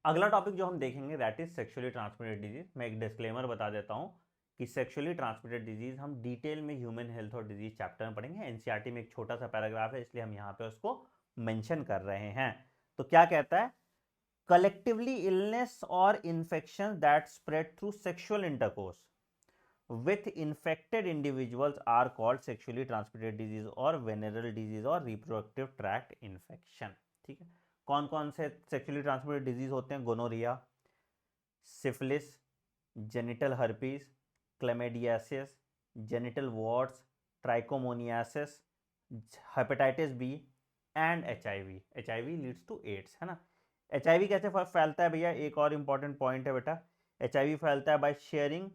अगला टॉपिक जो हम देखेंगे that is sexually transmitted disease. मैं एक डिस्क्लेमर बता देता हूँ कि सेक्सुअली ट्रांसमिटेड डिजीज हम डिटेल में ह्यूमन हेल्थ और डिजीज चैप्टर में पढ़ेंगे। एनसीईआरटी में एक छोटा सा पैराग्राफ है, इसलिए हम यहाँ पे उसको मेंशन कर रहे हैं। तो क्या कहता है, कलेक्टिवली इलनेस और infection that spread through sexual intercourse with infected individuals are called sexually transmitted disease और venereal disease और reproductive tract infection। ठीक है, कौन कौन से सेक्सुअली ट्रांसमिटेड डिजीज होते हैं? Gonorrhoea, syphilis, genital herpes, chlamydiasis, genital warts, trichomoniasis, hepatitis B and HIV. HIV leads to AIDS, है ना। एचआईवी कैसे फैलता है भैया? एक और इंपॉर्टेंट पॉइंट है बेटा, एचआईवी फैलता है by sharing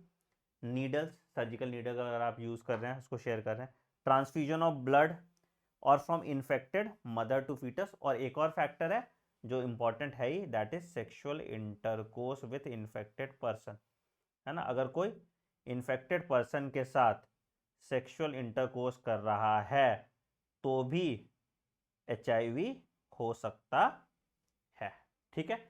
needles, surgical needle अगर आप यूज कर रहे हैं उसको शेयर कर रहे हैं, ट्रांसफ्यूजन ऑफ ब्लड और from infected mother to foetus, और एक और फैक्टर है जो इंपॉर्टेंट है ही, that is sexual intercourse with infected person, है ना। अगर कोई इन्फेक्टेड पर्सन के साथ सेक्सुअल इंटरकोर्स कर रहा है तो भी एचआईवी हो सकता है। ठीक है,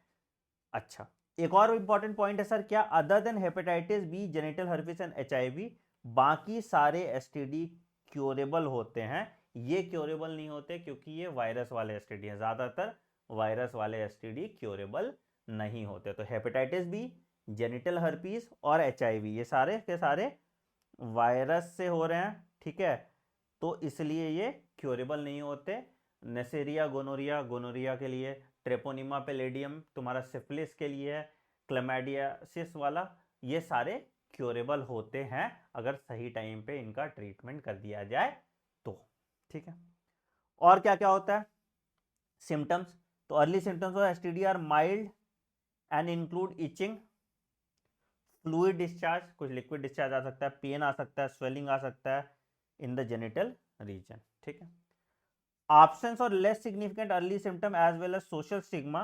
अच्छा एक और इंपॉर्टेंट पॉइंट है सर, क्या other than hepatitis B, genital herpes and HIV, बाकी सारे एसटीडी क्योरेबल होते हैं? ये क्योरेबल नहीं होते क्योंकि ये वायरस वाले एसटीडी हैं, ज्यादातर वायरस वाले एसटीडी क्योरेबल नहीं होते। तो हेपेटाइटिस बी, जेनिटल हर्पीस और एचआईवी ये सारे के सारे वायरस से हो रहे हैं, ठीक है, तो इसलिए ये क्योरेबल नहीं होते। नेसेरिया गोनोरिया, गोनोरिया के लिए, ट्रेपोनिमा पेलेडियम तुम्हारा सिफिलिस के लिए है, क्लेमाइडियासिस वाला, ये सारे क्योरेबल होते हैं अगर सही टाइम पे इनका ट्रीटमेंट कर दिया जाए तो। ठीक है, और क्या क्या होता है सिम्टम्स? तो early symptoms of STD are mild and include itching, fluid discharge, कुछ लिक्विड डिस्चार्ज आ सकता है, पेन आ सकता है, स्वेलिंग आ सकता है इन द जेनिटल रीजन। ठीक है, absence or less significant early symptom as well as social stigma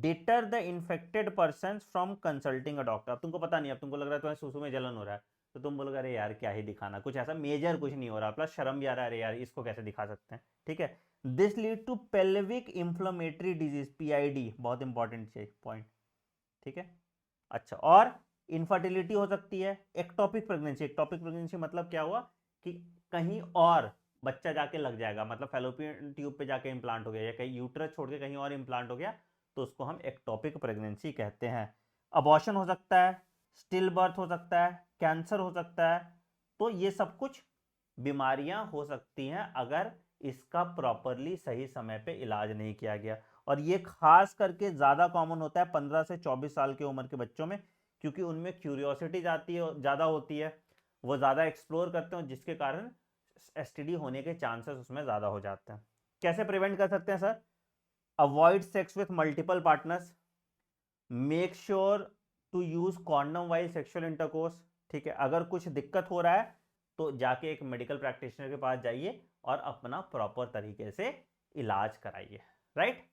deter the infected persons from consulting a doctor। अब तुमको पता नहीं, अब तुमको लग रहा है तुम्हें सुसु में जलन हो रहा है तो तुम बोलोगे अरे यार क्या ही दिखाना, कुछ ऐसा मेजर कुछ नहीं हो रहा, प्लस शर्म भी आ रहा है, अरे यार इसको कैसे दिखा सकते हैं। ठीक है, this lead to pelvic inflammatory disease, PID, बहुत इंपॉर्टेंट पॉइंट। ठीक है, अच्छा, और इनफर्टिलिटी हो सकती है, एक्टोपिक प्रेगनेंसी। एक्टोपिक प्रेगनेंसी मतलब क्या हुआ कि कहीं और बच्चा जाके लग जाएगा, मतलब फैलोपियन ट्यूब पे जाके इंप्लांट हो गया या कहीं यूट्रस छोड़ के कहीं और इंप्लांट हो गया, तो उसको हम एक्टोपिक प्रेगनेंसी कहते हैं। अबॉर्शन हो सकता है, स्टिल बर्थ हो सकता है, कैंसर हो सकता है, तो ये सब कुछ बीमारियां हो सकती हैं अगर इसका प्रॉपरली सही समय पे इलाज नहीं किया गया। और ये खास करके ज्यादा कॉमन होता है 15 से 24 साल की उम्र के बच्चों में, क्योंकि उनमें क्यूरियोसिटी ज्यादा होती है, वो ज्यादा एक्सप्लोर करते हैं, जिसके कारण एसटीडी होने के चांसेस उसमें ज्यादा हो जाते हैं। कैसे प्रिवेंट कर सकते हैं sir? Avoid sex with multiple partners, make sure to use condom while sexual intercourse. ठीक है, अगर कुछ दिक्कत हो रहा है तो जाके एक मेडिकल प्रैक्टिशनर के पास जाइए और अपना प्रॉपर तरीके से इलाज कराइए। राइट,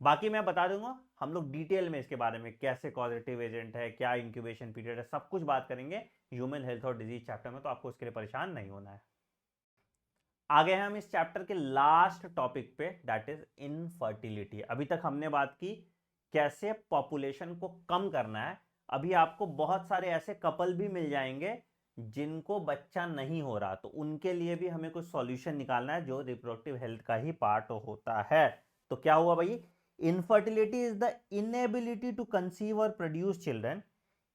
बाकी मैं बता दूंगा, हम लोग डिटेल में इसके बारे में कैसे कॉजेटिव एजेंट है, क्या इंक्यूबेशन पीरियड है, सब कुछ बात करेंगे ह्यूमन हेल्थ और डिजीज चैप्टर में, तो आपको उसके लिए परेशान नहीं होना है। आगे हैं हम इस चैप्टर के लास्ट टॉपिक पे, दैट इज इनफर्टिलिटी। अभी तक हमने बात की कैसे पॉपुलेशन को कम करना है, अभी आपको बहुत सारे ऐसे कपल भी मिल जाएंगे जिनको बच्चा नहीं हो रहा, तो उनके लिए भी हमें कुछ सॉल्यूशन निकालना है जो रिप्रोडक्टिव हेल्थ का ही पार्ट होता है। तो क्या हुआ भाई, infertility is the inability to conceive और produce children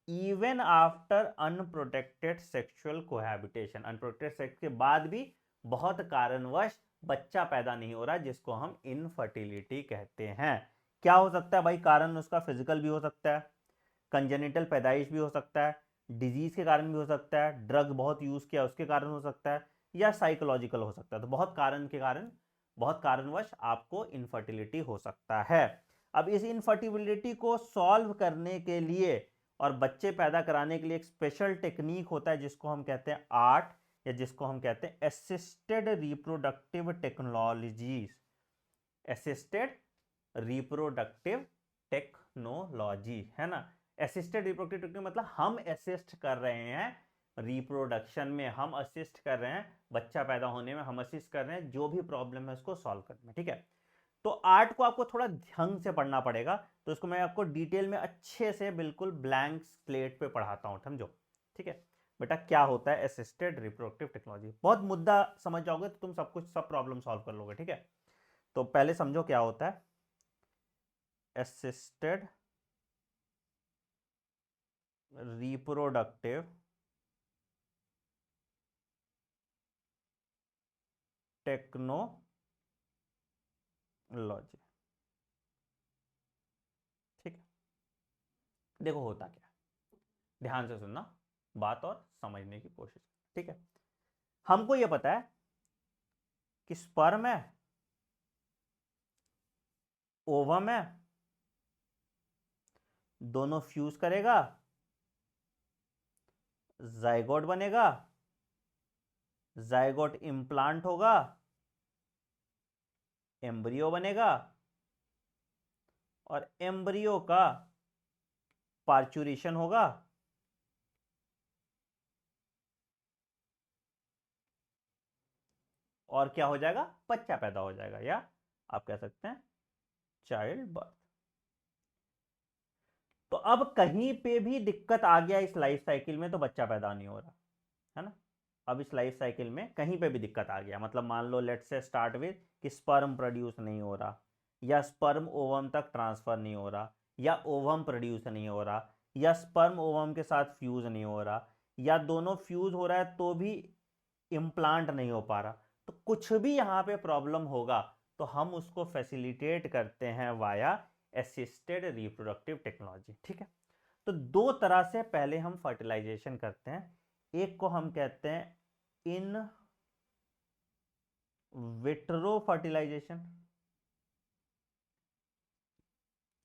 even after unprotected sexual cohabitation. Unprotected sex के बाद भी बहुत कारणवश बच्चा पैदा नहीं हो रहा, जिसको हम इनफर्टिलिटी कहते हैं। क्या हो सकता है भाई कारण? उसका फिजिकल भी हो सकता है, कंजेनिटल पैदाइश भी हो सकता है, डिजीज के कारण भी हो सकता है, ड्रग बहुत यूज किया उसके कारण हो सकता है, या साइकोलॉजिकल हो सकता है। तो बहुत कारण के कारण, बहुत कारणवश आपको इनफर्टिलिटी हो सकता है। अब इस इनफर्टिलिटी को सॉल्व करने के लिए और बच्चे पैदा कराने के लिए एक स्पेशल टेक्निक होता है जिसको हम कहते हैं आर्ट, या जिसको हम कहते हैं assisted reproductive technologies. Assisted reproductive technology, है ना। असिस्टेड रिप्रोडक्टिव टेक्नोलॉजी मतलब हम असिस्ट कर रहे हैं रिप्रोडक्शन में, हम असिस्ट कर रहे हैं बच्चा पैदा होने में, हम असिस्ट कर रहे हैं जो भी प्रॉब्लम है उसको सॉल्व करने में। ठीक है, तो आर्ट को आपको थोड़ा ढंग से पढ़ना पड़ेगा, तो इसको मैं आपको डिटेल में अच्छे से बिल्कुल ब्लैंक स्लेट पे पढ़ाता हूँ, समझो। ठीक है बेटा, क्या होता है असिस्टेड रिप्रोडक्टिव टेक्नोलॉजी, बहुत मुद्दा समझ जाओगे तो तुम सब कुछ सब प्रॉब्लम सॉल्व कर लोगे। ठीक है, तो पहले समझो क्या होता है असिस्टेड रिप्रोडक्टिव टेक्नोलॉजी। ठीक है, देखो होता क्या है, ध्यान से सुनना बात और समझने की कोशिश। ठीक है, हमको यह पता है कि स्पर्म है, ओवम है, दोनों फ्यूज करेगा, जाइगोट बनेगा, जाइगोट इंप्लांट होगा, एम्ब्रियो बनेगा, और एम्ब्रियो का पार्चुरेशन होगा, और क्या हो जाएगा, बच्चा पैदा हो जाएगा, या आप कह सकते हैं चाइल्ड बर्थ। तो अब कहीं पे भी दिक्कत आ गया इस लाइफ साइकिल में तो बच्चा पैदा नहीं हो रहा है ना। अब इस लाइफ साइकिल में कहीं पे भी दिक्कत आ गया, मतलब मान लो लेट्स से स्टार्ट विद कि स्पर्म प्रोड्यूस नहीं हो रहा, या स्पर्म ओवम तक ट्रांसफर नहीं हो रहा, या ओवम प्रोड्यूस नहीं हो रहा, या स्पर्म ओवम के साथ फ्यूज नहीं हो रहा, या दोनों फ्यूज हो रहा है तो भी इम्प्लांट नहीं हो पा रहा, तो कुछ भी यहाँ पे प्रॉब्लम होगा तो हम उसको फैसिलिटेट करते हैं वाया असिस्टेड रिप्रोडक्टिव टेक्नोलॉजी। ठीक है, तो दो तरह से पहले हम फर्टिलाइजेशन करते हैं, एक को हम कहते हैं इन विट्रो फर्टिलाइजेशन,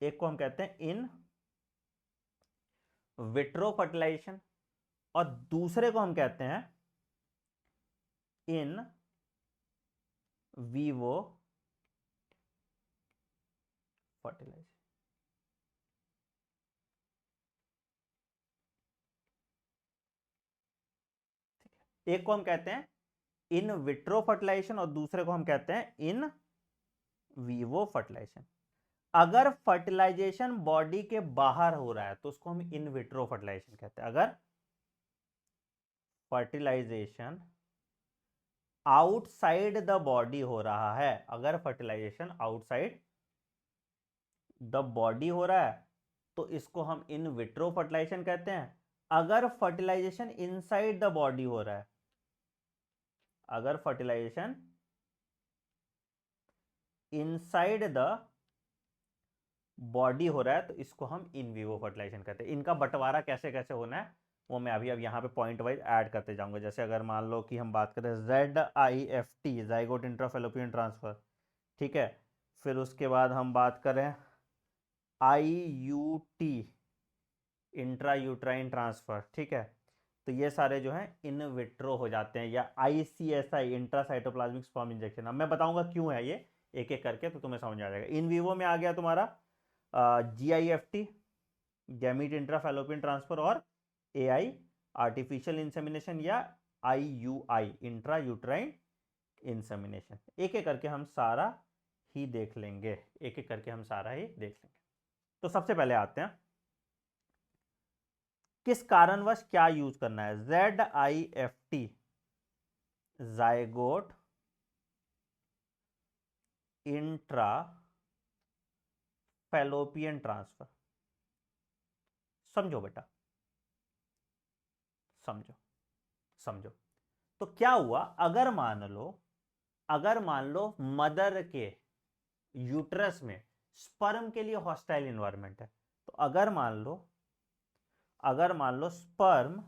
एक को हम कहते हैं इन विट्रो फर्टिलाइजेशन, और दूसरे को हम कहते हैं इन वीवो फर्टिलाइजेशन। एक को हम कहते हैं इन विट्रो फर्टिलाइजेशन और दूसरे को हम कहते हैं इन वीवो फर्टिलाइजेशन। अगर फर्टिलाइजेशन बॉडी के बाहर हो रहा है तो उसको हम इन विट्रो फर्टिलाइजेशन कहते हैं। अगर फर्टिलाइजेशन आउटसाइड द बॉडी हो रहा है, अगर फर्टिलाइजेशन आउटसाइड द बॉडी हो रहा है तो इसको हम इन विट्रो फर्टिलाइजेशन कहते हैं। अगर फर्टिलाइजेशन इनसाइड द बॉडी हो रहा है, अगर फर्टिलाइजेशन इनसाइड द बॉडी हो रहा है तो इसको हम इन विवो फर्टिलाइजेशन कहते हैं। इनका बंटवारा कैसे कैसे होना है वो मैं अभी अब यहाँ पे पॉइंट वाइज ऐड करते जाऊंगा। जैसे अगर मान लो कि हम बात करें ZIFT जाइगोट इंट्राफैलोपियन ट्रांसफर, ठीक है, फिर उसके बाद हम बात करें IUT इंट्रा यूट्राइन ट्रांसफर, ठीक है, तो ये सारे जो हैं इन विट्रो हो जाते हैं, या ICSI intra cytoplasmic sperm injection. अब मैं बताऊंगा क्यों है ये एक एक करके, तो तुम्हें समझ आ जाएगा। इन विवो में आ गया तुम्हारा GIFT गैमीट इंट्राफैलोपियन ट्रांसफर, और AI आर्टिफिशियल इंसेमिनेशन, या IUI इंट्रा यूट्राइन इंसेमिनेशन। एक एक करके हम सारा ही देख लेंगे, एक एक करके हम सारा ही देख लेंगे। तो सबसे पहले आते हैं किस कारणवश क्या यूज करना है। ZIFT zygote intra fallopian transfer, समझो बेटा, समझो समझो। तो क्या हुआ, अगर मान लो मदर के यूट्रस में स्पर्म के लिए हॉस्टाइल एनवायरनमेंट है, तो अगर मान लो sperm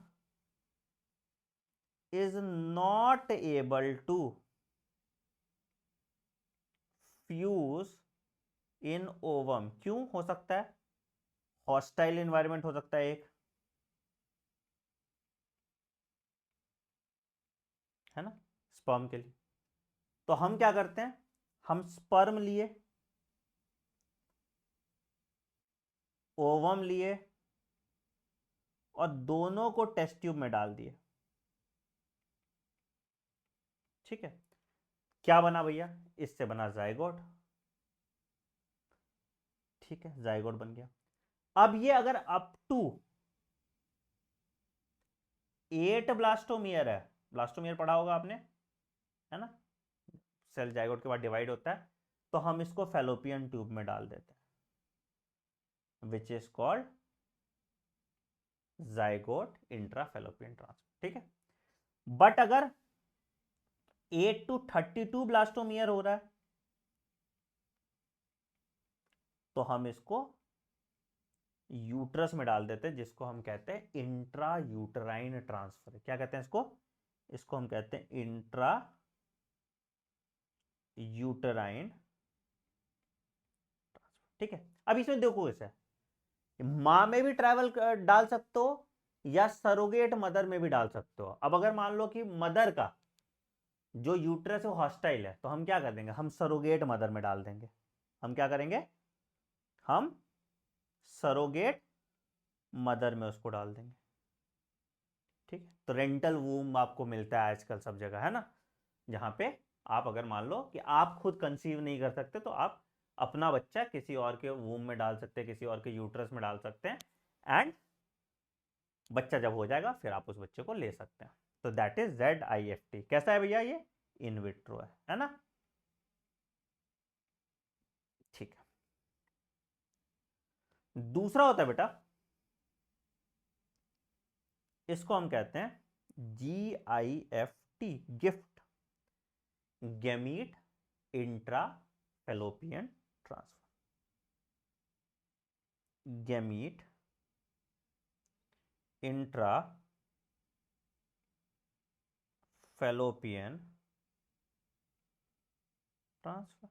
is not able to fuse in ovum, क्यों हो सकता है, हॉस्टाइल एनवायरनमेंट हो सकता है एक, है ना, स्पर्म के लिए। तो हम क्या करते हैं, हम स्पर्म लिए, ओवम लिए, और दोनों को टेस्ट ट्यूब में डाल दिए। ठीक है, क्या बना भैया, इससे बना जाइगोट, ठीक है, जाइगोट बन गया। अब ये अगर अप टू 8 ब्लास्टोमियर है, ब्लास्टोमियर पढ़ा होगा आपने, है ना, सेल जाइगोट के बाद डिवाइड होता है, तो हम इसको फैलोपियन ट्यूब में डाल देते हैं, which is called zygote intrafallopian transfer. ठीक है, बट अगर 8 to 32 ब्लास्टोमियर हो रहा है तो हम इसको यूट्रस में डाल देते हैं, जिसको हम कहते हैं इंट्रा यूटराइन ट्रांसफर। क्या कहते हैं इसको? इसको हम कहते हैं इंट्रा यूटराइन। ठीक है, अब इसमें देखो कैसे, मां में भी ट्रैवल डाल सकते हो या सरोगेट मदर में भी डाल सकते हो। अब अगर मान लो कि मदर का जो यूट्रस है वो हॉस्टाइल है, तो हम क्या कर देंगे, हम सरोगेट मदर में डाल देंगे। हम क्या करेंगे, हम सरोगेट मदर में उसको डाल देंगे। ठीक है, तो रेंटल वूम आपको मिलता है आजकल सब जगह, है ना, जहां पे आप अगर मान लो कि आप खुद कंसीव नहीं कर सकते तो आप अपना बच्चा किसी और के वूम में डाल सकते हैं, किसी और के यूट्रस में डाल सकते हैं, एंड बच्चा जब हो जाएगा फिर आप उस बच्चे को ले सकते हैं। तो दैट इज ZIFT। कैसा है भैया? ये इन विट्रो है ना। ठीक है, दूसरा होता है बेटा, इसको हम कहते हैं GIFT, gift, gamete intra fallopian transfer. Gamete intra fallopian transfer.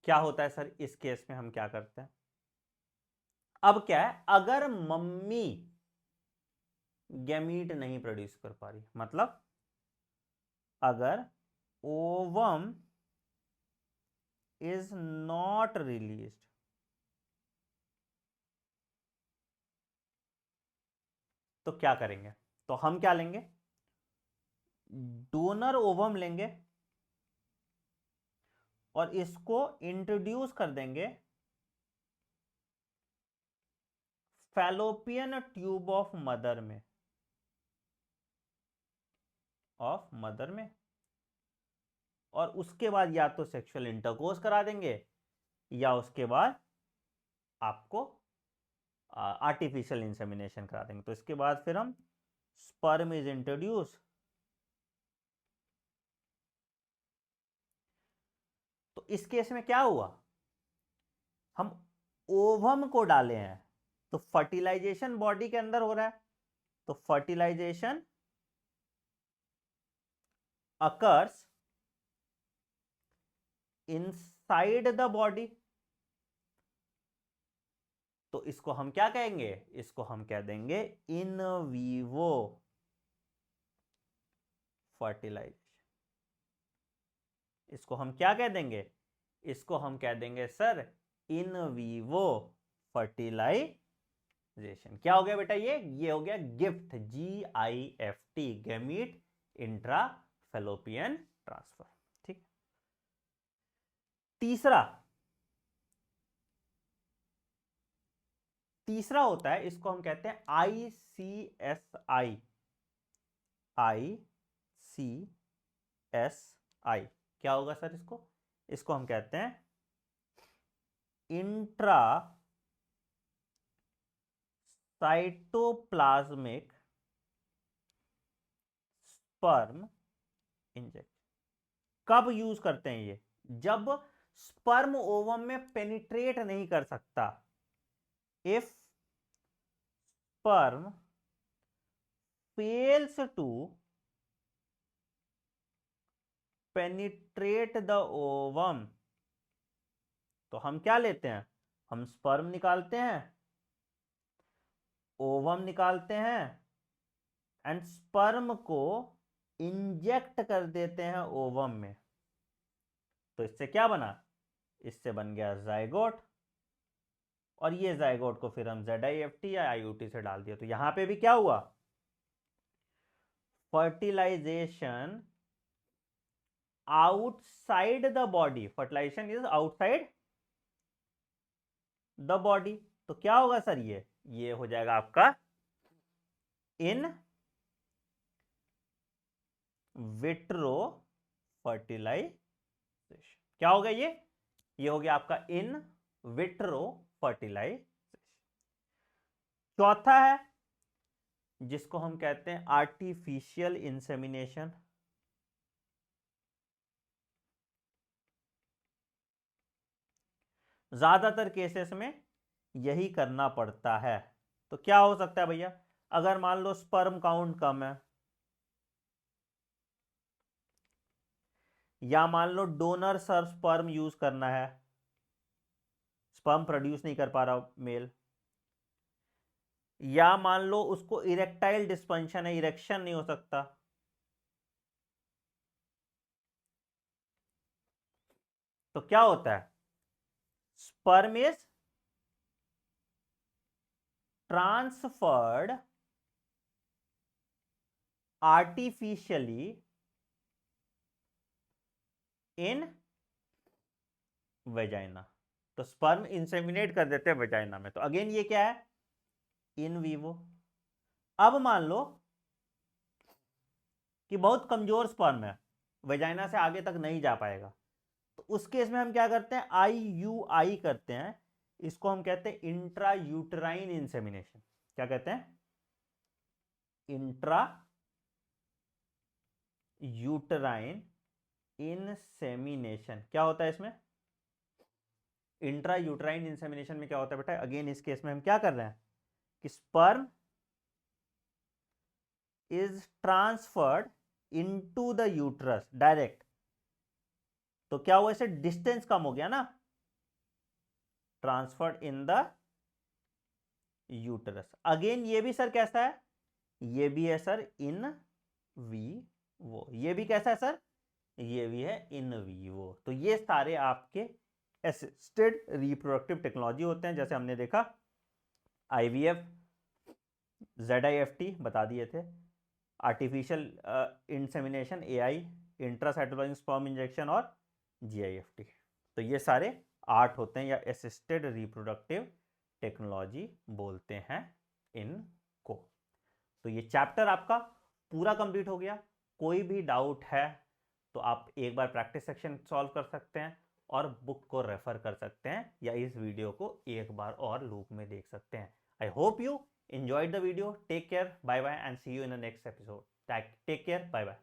क्या होता है सर इस केस में? हम क्या करते हैं, अब क्या है, अगर मम्मी गैमीट नहीं प्रोड्यूस कर पा रही, मतलब अगर ओवम इज नॉट रिलीज्ड, तो क्या करेंगे, तो हम क्या लेंगे, डोनर ओवम लेंगे और इसको इंट्रोड्यूस कर देंगे फैलोपियन ट्यूब ऑफ मदर में, और उसके बाद या तो सेक्सुअल इंटरकोर्स करा देंगे या उसके बाद आपको आर्टिफिशियल इंसेमिनेशन करा देंगे। तो इसके बाद फिर हम स्पर्म इज इंट्रोड्यूस, तो इस केस में क्या हुआ, हम ओवम को डाले हैं तो फर्टिलाइजेशन बॉडी के अंदर हो रहा है, तो fertilisation occurs inside the body, तो इसको हम क्या कहेंगे, इसको हम कह देंगे इन वीवो फर्टिलाइजेशन। इसको हम क्या कह देंगे, इसको हम कह देंगे सर इन वीवो फर्टिलाइजेशन। क्या हो गया बेटा? ये हो गया gift, GIFT, gamete intra fallopian transfer. ठीक, तीसरा होता है, इसको हम कहते हैं ICSI। क्या होगा सर इसको? इसको हम कहते हैं इंट्रा साइटोप्लाज्मिक स्पर्म इंजेक्शन। कब यूज करते हैं ये? जब स्पर्म ओवम में पेनिट्रेट नहीं कर सकता, if sperm fails to penetrate the ovum, तो हम क्या लेते हैं, हम स्पर्म निकालते हैं, ओवम निकालते हैं, एंड स्पर्म को इंजेक्ट कर देते हैं ओवम में। तो इससे क्या बना, इससे बन गया जाइगोट, और ये जाइगोट को फिर हम ZIFT या IUT से डाल दिया। तो यहां पे भी क्या हुआ, fertilisation outside the body, fertilisation is outside the body. तो क्या होगा सर, ये हो जाएगा आपका इन विट्रो फर्टिलाइजेशन। क्या होगा ये हो गया आपका इन विट्रो फर्टिलाइजेशन। चौथा है जिसको हम कहते हैं आर्टिफिशियल इंसेमिनेशन। ज्यादातर केसेस में यही करना पड़ता है। तो क्या हो सकता है भैया, अगर मान लो स्पर्म काउंट कम है, या मान लो डोनर सर स्पर्म यूज करना है, स्पर्म प्रोड्यूस नहीं कर पा रहा मेल, या मान लो उसको इरेक्टाइल डिस्फंक्शन है, इरेक्शन नहीं हो सकता, तो क्या होता है, sperm is transferred artificially in vagina. तो स्पर्म इंसेमिनेट कर देते हैं वेजाइना में। तो अगेन ये क्या है, इन वीवो। अब मान लो कि बहुत कमजोर स्पर्म है, वेजाइना से आगे तक नहीं जा पाएगा, तो उस केस में हम क्या करते हैं, IUI करते हैं। इसको हम कहते हैं इंट्रा यूटराइन इंसेमिनेशन। क्या कहते हैं, इंट्रा यूटराइन इंसेमिनेशन। क्या होता है इसमें, इंट्रा यूटराइन इंसेमिनेशन में क्या होता है बेटा, अगेन इस केस में हम क्या कर रहे हैं कि sperm is transferred into the uterus direct. तो क्या हुआ, इसे डिस्टेंस कम हो गया ना, transferred in the uterus. Again ये भी सर कैसा है, ये भी है सर इन वीवो। ये भी कैसा है सर, ये भी है इन वीवो। तो ये सारे आपके असिस्टेड रिप्रोडक्टिव टेक्नोलॉजी होते हैं। जैसे हमने देखा IVF, ZIFT बता दिए थे, artificial insemination AI, intracytoplasmic sperm injection और GIFT। तो ये सारे 8 होते हैं या असिस्टेड रिप्रोडक्टिव टेक्नोलॉजी बोलते हैं इनको। तो ये चैप्टर आपका पूरा कंप्लीट हो गया। कोई भी डाउट है तो आप एक बार प्रैक्टिस सेक्शन सॉल्व कर सकते हैं और बुक को रेफर कर सकते हैं, या इस वीडियो को एक बार और लूप में देख सकते हैं। I hope you enjoyed the video. Take care, bye bye, and see you in the next episode. Take care, bye bye.